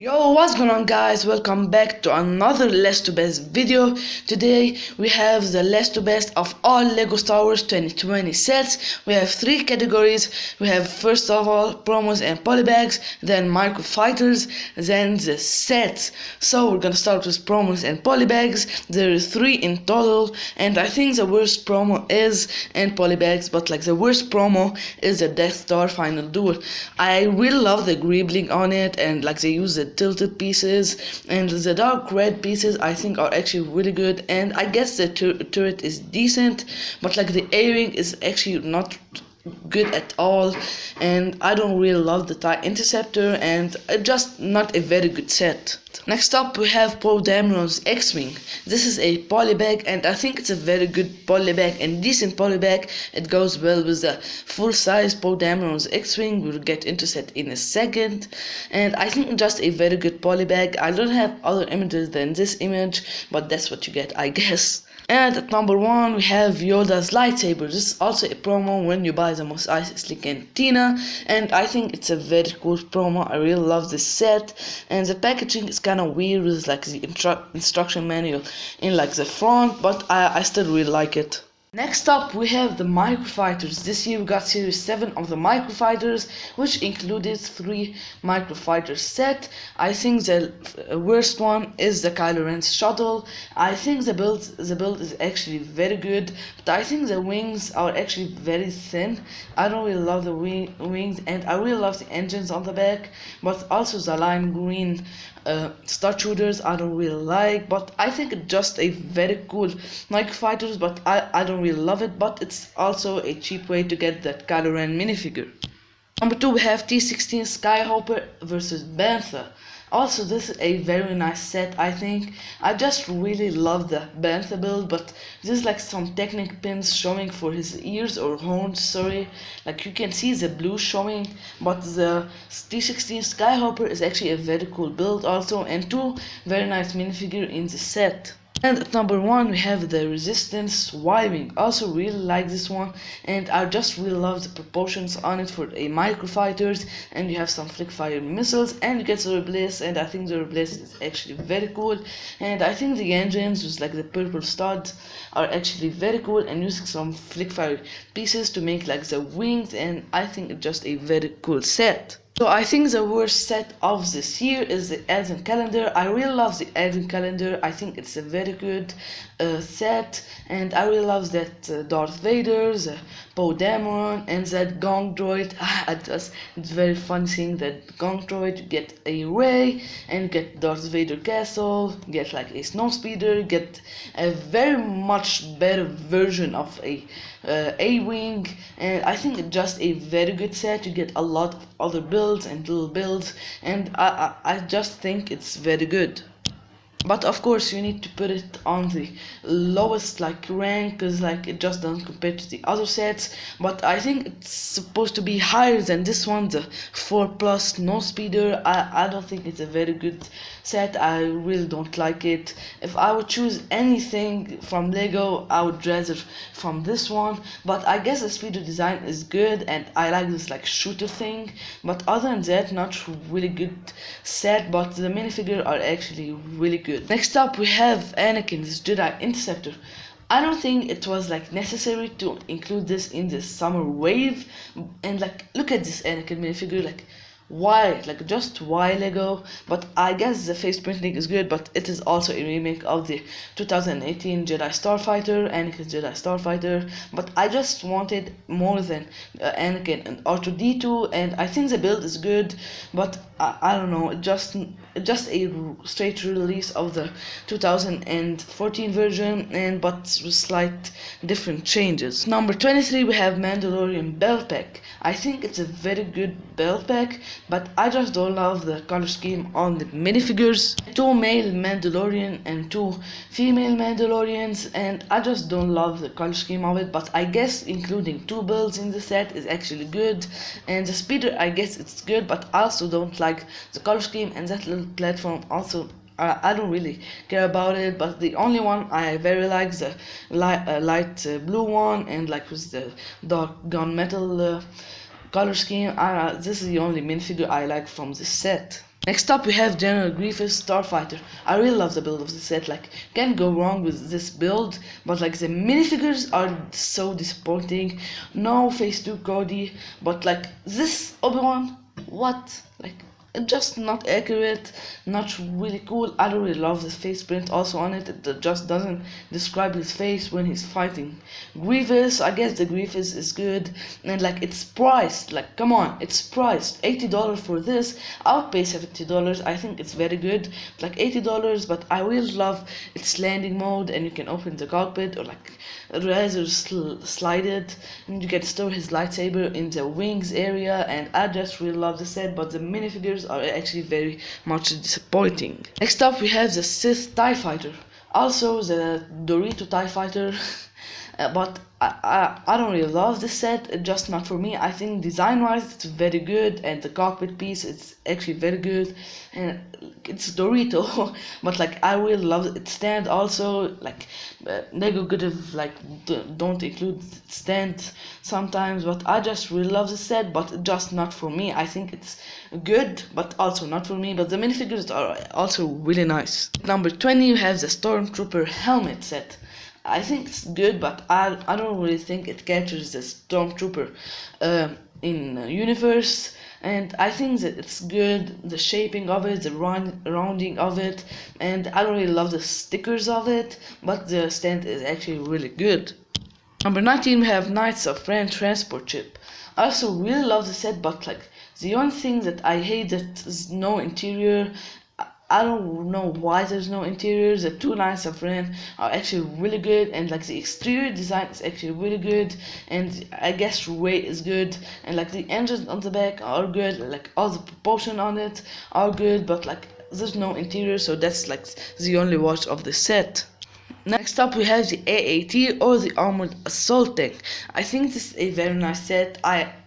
Yo, what's going on guys? Welcome back to another Less to Best video. Today we have the Less to Best of all LEGO Star Wars 2020 sets. We have three categories. We have first of all promos and polybags, then micro fighters, then the sets. So we're gonna start with promos and polybags. There are three in total, and I think the worst promo is and polybags, but like the worst promo is the Death Star Final Duel. I really love the greebling on it, and like they use the tilted pieces, and the dark red pieces I think are actually really good, and I guess the turret is decent, but like the airing is actually not good at all, and I don't really love the TIE Interceptor, and just not a very good set. Next up we have Poe Dameron's X-Wing. This is a polybag, and I think it's a very good polybag and decent polybag. It goes well with the full-size Poe Dameron's X-Wing. We'll get into set in a second, and I think just a very good polybag. I don't have other images than this image, but that's what you get, I guess. And at number 1 we have Yoda's lightsaber. This is also a promo when you buy the Mos Eisley Cantina, and I think it's a very cool promo. I really love this set, and the packaging is kind of weird with like the instruction manual in like the front, but I still really like it. Next up we have the Microfighters. This year we got series 7 of the Microfighters, which included 3 Microfighter set. I think the worst one is the Kylo Ren's shuttle. I think the build is actually very good, but I think the wings are actually very thin. I don't really love the wings, and I really love the engines on the back, but also the lime green Star Shooters I don't really like, but I think it's just a very cool Microfighters, but I don't really love it, but it's also a cheap way to get that Kylo Ren minifigure. Number 2 we have T-16 Skyhopper versus Bantha. Also, this is a very nice set, I think. I just really love the Bantha build, but there's like some Technic pins showing for his ears or horns, sorry. Like you can see the blue showing, but the T-16 Skyhopper is actually a very cool build also, and 2 very nice minifigure in the set. And at number 1 we have the Resistance Y-Wing. Also really like this one, and I just really love the proportions on it for a microfighters, and you have some flick fire missiles, and you get the Replace, and I think the Replace is actually very cool, and I think the engines with like the purple studs are actually very cool, and using some flick fire pieces to make like the wings, and I think it's just a very cool set. So I think the worst set of this year is the Advent Calendar. I really love the Advent Calendar. I think it's a very good set, and I really love that Darth Vader, the Poe Dameron, and that Gong Droid. It's very fun seeing that Gong Droid. You get a Rey, and you get Darth Vader Castle, you get like a Snowspeeder, you get a very much better version of a A-Wing, and I think it's just a very good set. You get a lot of other builds and little builds, and I just think it's very good. But of course you need to put it on the lowest like rank, because like it just doesn't compare to the other sets, but I think it's supposed to be higher than this one, the 4+ no speeder. I don't think it's a very good set. I really don't like it. If I would choose anything from Lego, I would rather from this one, but I guess the speeder design is good, and I like this like shooter thing, but other than that, not really good set, but the minifigure are actually really good. Next up we have Anakin's Jedi Interceptor. I don't think it was like necessary to include this in the summer wave, and like look at this Anakin minifigure, like why, like just why Lego? But I guess the face printing is good, but it is also a remake of the 2018 Jedi Starfighter, Anakin's Jedi Starfighter, but I just wanted more than Anakin and R2-D2, and I think the build is good, but I don't know, just a straight release of the 2014 version, and but with slight different changes. Number 23 we have Mandalorian Belt Pack. I think it's a very good belt pack, but I just don't love the color scheme on the minifigures. 2 male Mandalorian and 2 female Mandalorians, and I just don't love the color scheme of it, but I guess including 2 builds in the set is actually good, and the speeder I guess it's good, but I also don't like the color scheme, and that little platform also I don't really care about it, but the only one I very like the light blue one, and like with the dark gunmetal color scheme. This is the only minifigure I like from this set. Next up we have General Grievous Starfighter. I really love the build of the set, like can't go wrong with this build, but like the minifigures are so disappointing. No phase 2 Cody, but like this Obi-Wan, what? Like just not accurate, not really cool. I don't really love this face print also on it. It just doesn't describe his face when he's fighting Grievous. I guess the Grievous is good, and like it's priced, like come on, it's priced $80 for this. I'll pay $70. I think it's very good, like $80, but I really love its landing mode, and you can open the cockpit or like rather slide it, and you can store his lightsaber in the wings area, and I just really love the set, but the minifigures are actually very much disappointing. Next up we have the Sith TIE Fighter, also the Dorito TIE Fighter. But I don't really love this set. It's just not for me. I think design wise it's very good, and the cockpit piece it's actually very good, and it's Dorito. But like I really love its stand also. Like Lego could have like don't include stand sometimes, but I just really love the set, but just not for me. I think it's good but also not for me, but the minifigures are also really nice. Number 20 you have the Stormtrooper helmet set. I think it's good, but I don't really think it captures the Stormtrooper in universe, and I think that it's good, the shaping of it, the rounding of it, and I don't really love the stickers of it, but the stand is actually really good. Number 19 we have Knights of Ren Transport Ship. I also really love the set, but like the only thing that I hate that is no interior. I don't know why there's no interior. The two Knights of Ren are actually really good, and like the exterior design is actually really good, and I guess Rey is good, and like the engines on the back are good, like all the propulsion on it are good, but like there's no interior, so that's like the only watch of the set. Next up we have the AAT, or the Armored Assault Tank. I think this is a very nice set.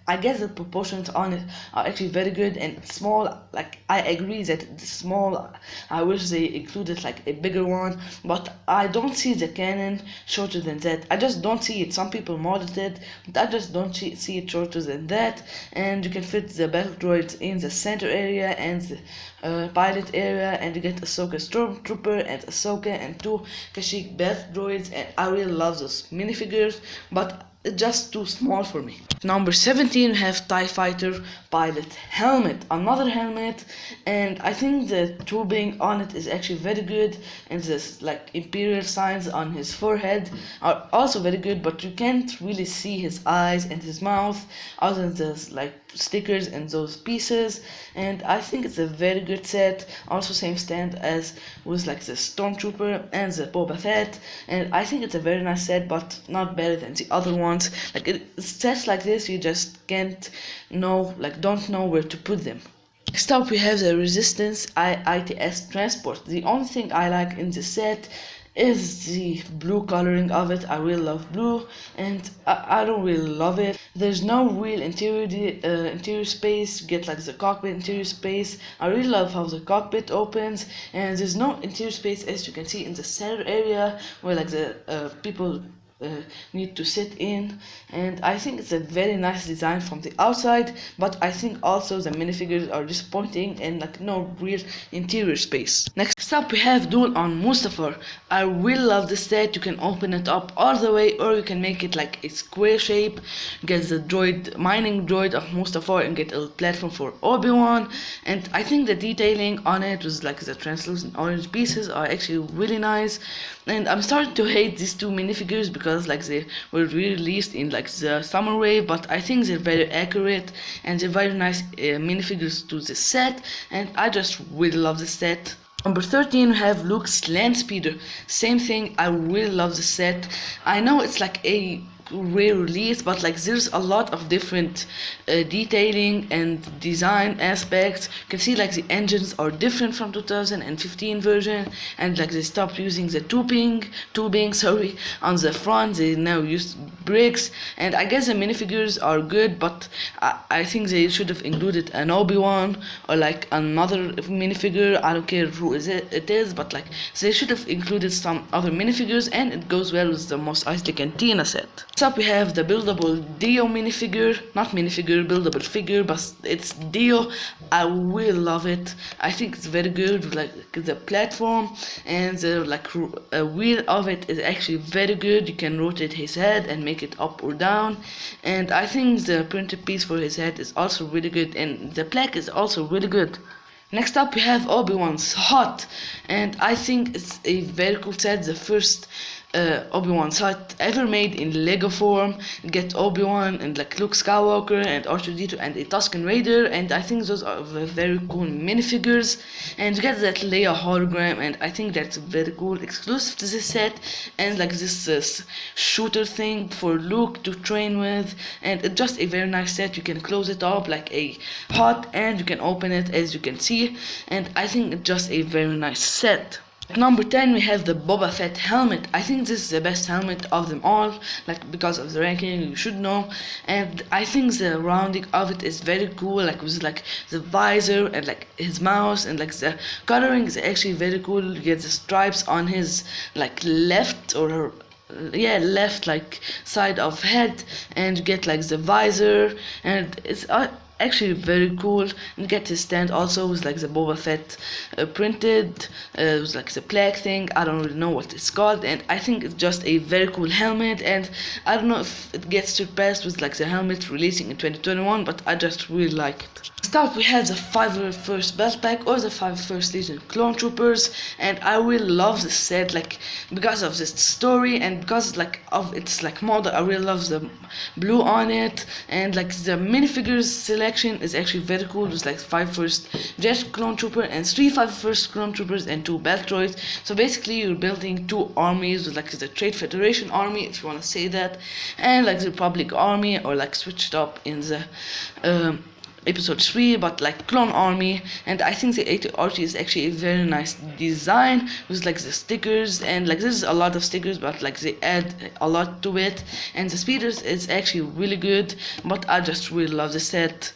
I guess the proportions on it are actually very good, and it's small. Like I agree that it's small. I wish they included like a bigger one, but I don't see the cannon shorter than that. I just don't see it. Some people modded it, but I just don't see it shorter than that. And you can fit the battle droids in the center area and the pilot area, and you get Ahsoka Stormtrooper and Ahsoka and two Kashyyyk battle droids, and I really love those minifigures, but it's just too small for me. Number 17 we have TIE Fighter Pilot Helmet, another helmet, and I think the tubing on it is actually very good, and this like Imperial signs on his forehead are also very good, but you can't really see his eyes and his mouth other than the like stickers and those pieces, and I think it's a very good set. Also same stand as with like the Stormtrooper and the Boba Fett, and I think it's a very nice set, but not better than the other ones. Like sets like this you just can't know, like don't know where to put them. Next up we have the Resistance ITS Transport. The only thing I like in the set is the blue coloring of it. I really love blue, and I don't really love it. There's no real interior space. You get like the cockpit interior space. I really love how the cockpit opens, and there's no interior space as you can see in the center area where like the people need to sit in, and I think it's a very nice design from the outside, but I think also the minifigures are disappointing and like no real interior space. Next up we have Duel on Mustafar. I really love this set. You can open it up all the way, or you can make it like a square shape, get the mining droid of Mustafar and get a platform for Obi-Wan, and I think the detailing on it was like the translucent orange pieces are actually really nice, and I'm starting to hate these two minifigures because like they were released in like the summer wave, but I think they're very accurate and they're very nice minifigures to the set, and I just really love the set. Number 13 we have Luke's Land Speeder. Same thing, I really love the set. I know it's like a rare release, but like there's a lot of different detailing and design aspects. You can see like the engines are different from 2015 version, and like they stopped using the tubing on the front. They now use bricks, and I guess the minifigures are good, but I think they should have included an Obi-Wan or like another minifigure. I don't care who it is, but like they should have included some other minifigures, and it goes well with the Mos Eisley Cantina set. Next up we have the buildable Dio minifigure, not minifigure, buildable figure, but it's Dio. I really love it. I think it's very good. Like the platform and the wheel of it is actually very good. You can rotate his head and make it up or down, and I think the printed piece for his head is also really good, and the plaque is also really good. Next up we have Obi-Wan's Hut, and I think it's a very cool set. The first Obi-Wan's Hut ever made in Lego form. You get Obi-Wan and like Luke Skywalker and R2-D2 and a Tusken Raider, and I think those are very cool minifigures. And you get that Leia hologram, and I think that's very cool, exclusive to this set. And like this shooter thing for Luke to train with, and it's just a very nice set. You can close it up like a hut and you can open it, as you can see, and I think it's just a very nice set. At number 10 we have the Boba Fett helmet. I think this is the best helmet of them all, like because of the ranking, you should know. And I think the rounding of it is very cool, like with like the visor and like his mouse, and like the coloring is actually very cool. You get the stripes on his like left like side of head, and you get like the visor, and it's actually very cool. And get his stand also with like the Boba Fett printed with like the plaque thing. I don't really know what it's called, and I think it's just a very cool helmet, and I don't know if it gets surpassed with like the helmet releasing in 2021, but I just really like it. Next up we have the 501st Battle Pack, or the 501st Legion Clone Troopers, and I really love this set, like because of this story and because like of its like model. I really love the blue on it, and like the minifigures selection is actually very cool. It's like 501st Jet Clone Trooper and 3 501st Clone Troopers and 2 Battle Droids. So basically you're building 2 armies with like the Trade Federation army, if you want to say that, and like the Republic army, or like switched up in the episode 3, but like clone army. And I think the AT-RT is actually a very nice design with like the stickers, and like this is a lot of stickers, but like they add a lot to it, and the speeders is actually really good, but I just really love the set.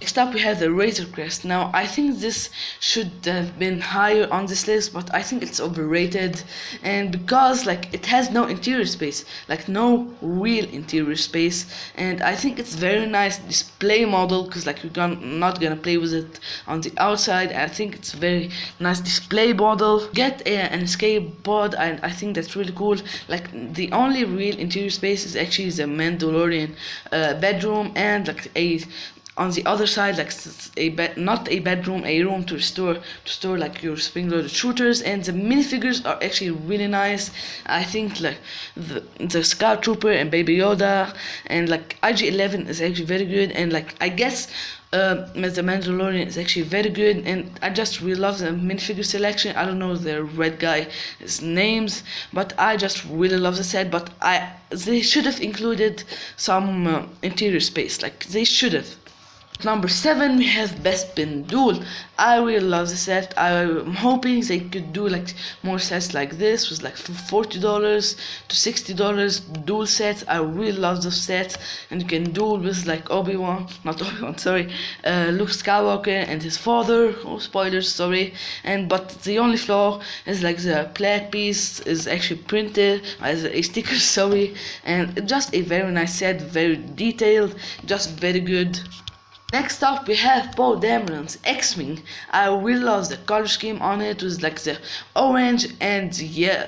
Next up we have the Razor Crest. Now I think this should have been higher on this list, but I think it's overrated, and because like it has no interior space, like no real interior space, and I think it's very nice display model, because like you're not gonna play with it on the outside. I think it's very nice display model. Get an escape pod, and I think that's really cool. Like the only real interior space is actually the Mandalorian bedroom, and like on the other side, like not a bedroom, a room to store like your spring-loaded shooters. And the minifigures are actually really nice. I think like the Scout Trooper and Baby Yoda, and like IG-11 is actually very good, and like I guess the Mandalorian is actually very good, and I just really love the minifigure selection. I don't know the red guy's names, but I just really love the set. But they should have included some interior space, like they should have. Number 7 we have Bespin Duel. I really love the set. I'm hoping they could do like more sets like this with like $40 to $60 duel sets. I really love those sets, and you can duel with like Luke Skywalker and his father. Oh, spoilers, sorry. But the only flaw is like the plaque piece is actually printed as a sticker, sorry. And just a very nice set, very detailed, just very good. Next up we have Poe Dameron's X-Wing. I really love the color scheme on it with like the orange and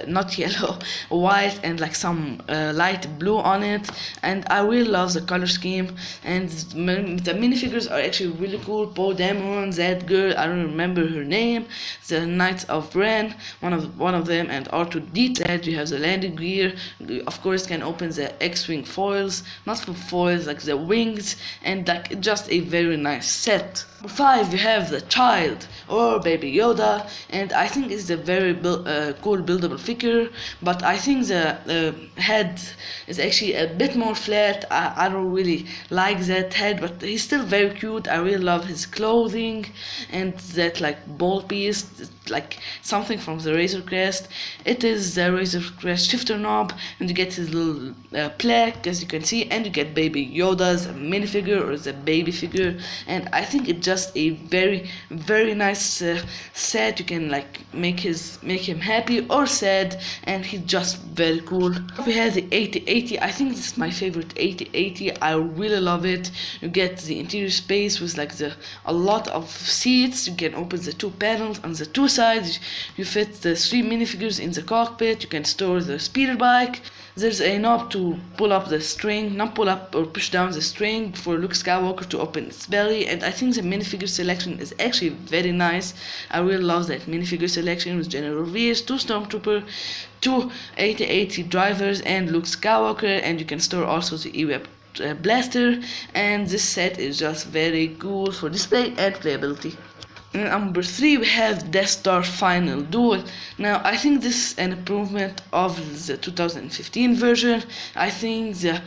not yellow, white, and like some light blue on it, and I really love the color scheme. And the minifigures are actually really cool. Poe Dameron, that girl, I don't remember her name, the Knights of Ren, one of them, and R2-D2. You have the landing gear. You, of course, can open the X-Wing foils, not for foils, like the wings, and like just a very nice set. Number 5 you have the Child, or Baby Yoda, and I think it's a very cool buildable figure, but I think the head is actually a bit more flat. I don't really like that head, but he's still very cute. I really love his clothing, and that like ball piece, like something from the Razor Crest. It is the Razor Crest shifter knob, and you get his little plaque, as you can see, and you get Baby Yoda's minifigure, or the baby figure, and I think it just just a very nice set. You can like make him happy or sad, and he's just very cool. We have the 8080. I think this is my favorite 8080. I really love it. You get the interior space with like a lot of seats. You can open the two panels on the two sides. You fit the 3 minifigures in the cockpit. You can store the speeder bike. There's a knob to pull up the string, not pull up or push down the string for Luke Skywalker to open its belly. And I think the minifigure selection is actually very nice. I really love that minifigure selection with General Veers, 2 Stormtrooper, 2 8080 drivers, and Luke Skywalker. And you can store also the E-Web blaster. And this set is just very cool for display and playability. Number 3, we have Death Star Final Duel. Now I think this is an improvement of the 2015 version. I think the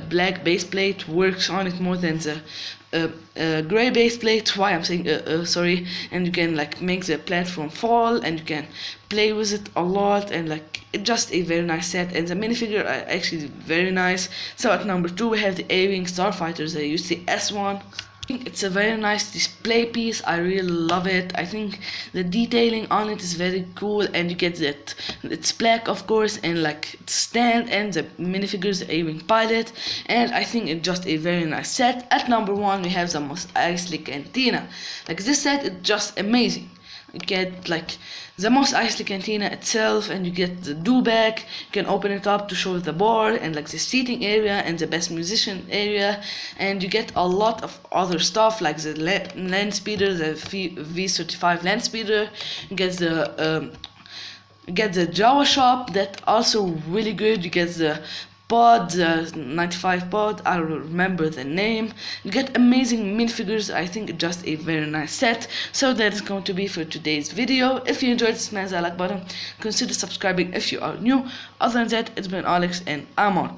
black base plate works on it more than the gray base plate. Why I'm saying sorry. And you can like make the platform fall, and you can play with it a lot, and like it's just a very nice set. And the minifigure are actually very nice. So at number 2, we have the A-Wing Starfighters. I use the S1. It's a very nice display piece. I really love it. I think the detailing on it is very cool, and you get that it's black, of course, and like its stand and the minifigures, the A-Wing pilot. And I think it's just a very nice set. At number 1, we have the Mos Eisley Cantina. Like this set is just amazing. You get like the Mos Eisley Cantina itself, and you get the dewback. You can open it up to show the bar and like the seating area and the best musician area, and you get a lot of other stuff like the land speeder, the V35 land speeder. You get the Jawa shop, that also really good. You get the pod, the 95 pod, I don't remember the name. You get amazing minifigures. I think just a very nice set. So that is going to be for today's video. If you enjoyed, smash that like button. Consider subscribing if you are new. Other than that, it's been Alex, and I'm on.